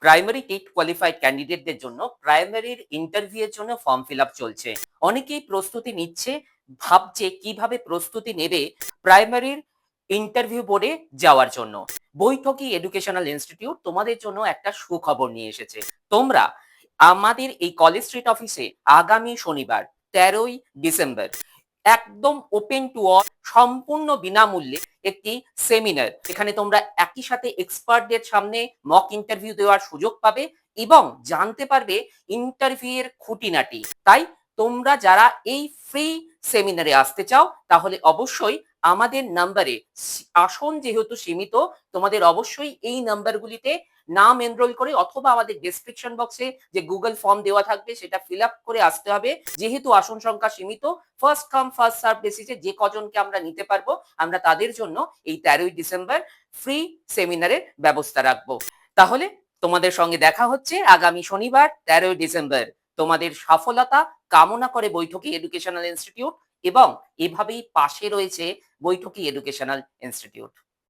Primary TET qualified ক্যান্ডিডেটদের জন্য প্রাইমারির interview এর জন্য ফর্ম ফিল আপ চলছে। অনেকেই প্রস্তুতি নিচ্ছে, ভাবছে কিভাবে প্রস্তুতি নেবে প্রাইমারির ইন্টারভিউ বোর্ডে যাওয়ার জন্য। বৈঠকি এডুকেশনাল ইনস্টিটিউট তোমাদের জন্য একটা সুখবর নিয়ে এসেছে। তোমরা আমাদের এই কলেজ স্ট্রিট অফিসে আগামী শনিবার 13ই ডিসেম্বর একদম ওপেন টু অল, সম্পূর্ণ বিনামূল্যে একটি সেমিনার, এখানে তোমরা একই সাথে এক্সপার্টদের সামনে মক ইন্টারভিউ দেওয়ার সুযোগ পাবে এবং জানতে পারবে ইন্টারভিউ এর খুঁটিনাটি। তাই তোমরা যারা এই ফ্রি সেমিনারে আসতে চাও তাহলে অবশ্যই আমাদের নাম্বারে, আসন যেহেতু সীমিত, তোমাদের অবশ্যই এই নাম্বারগুলিতে নাম এনরোল করে অথবা আমাদের ডেসক্রিপশন বক্সে যে গুগল ফর্ম দেওয়া থাকবে সেটা ফিল আপ করে আসতে হবে। যেহেতু আসন সংখ্যা সীমিত, ফার্স্ট কাম ফার্স্ট সার্ভ বেসিসে যে কজনকে আমরা নিতে পারবো আমরা তাদের জন্য এই 13ই ডিসেম্বর ফ্রি সেমিনারের ব্যবস্থা রাখবো। তাহলে তোমাদের সঙ্গে দেখা হচ্ছে আগামী শনিবার 13ই ডিসেম্বর। তোমাদের সফলতা কামনা করে বৈঠকি এডুকেশনাল ইনস্টিটিউট, এবং এভাবেই পাশে রয়েছে বৈঠকি এডুকেশনাল ইনস্টিটিউট।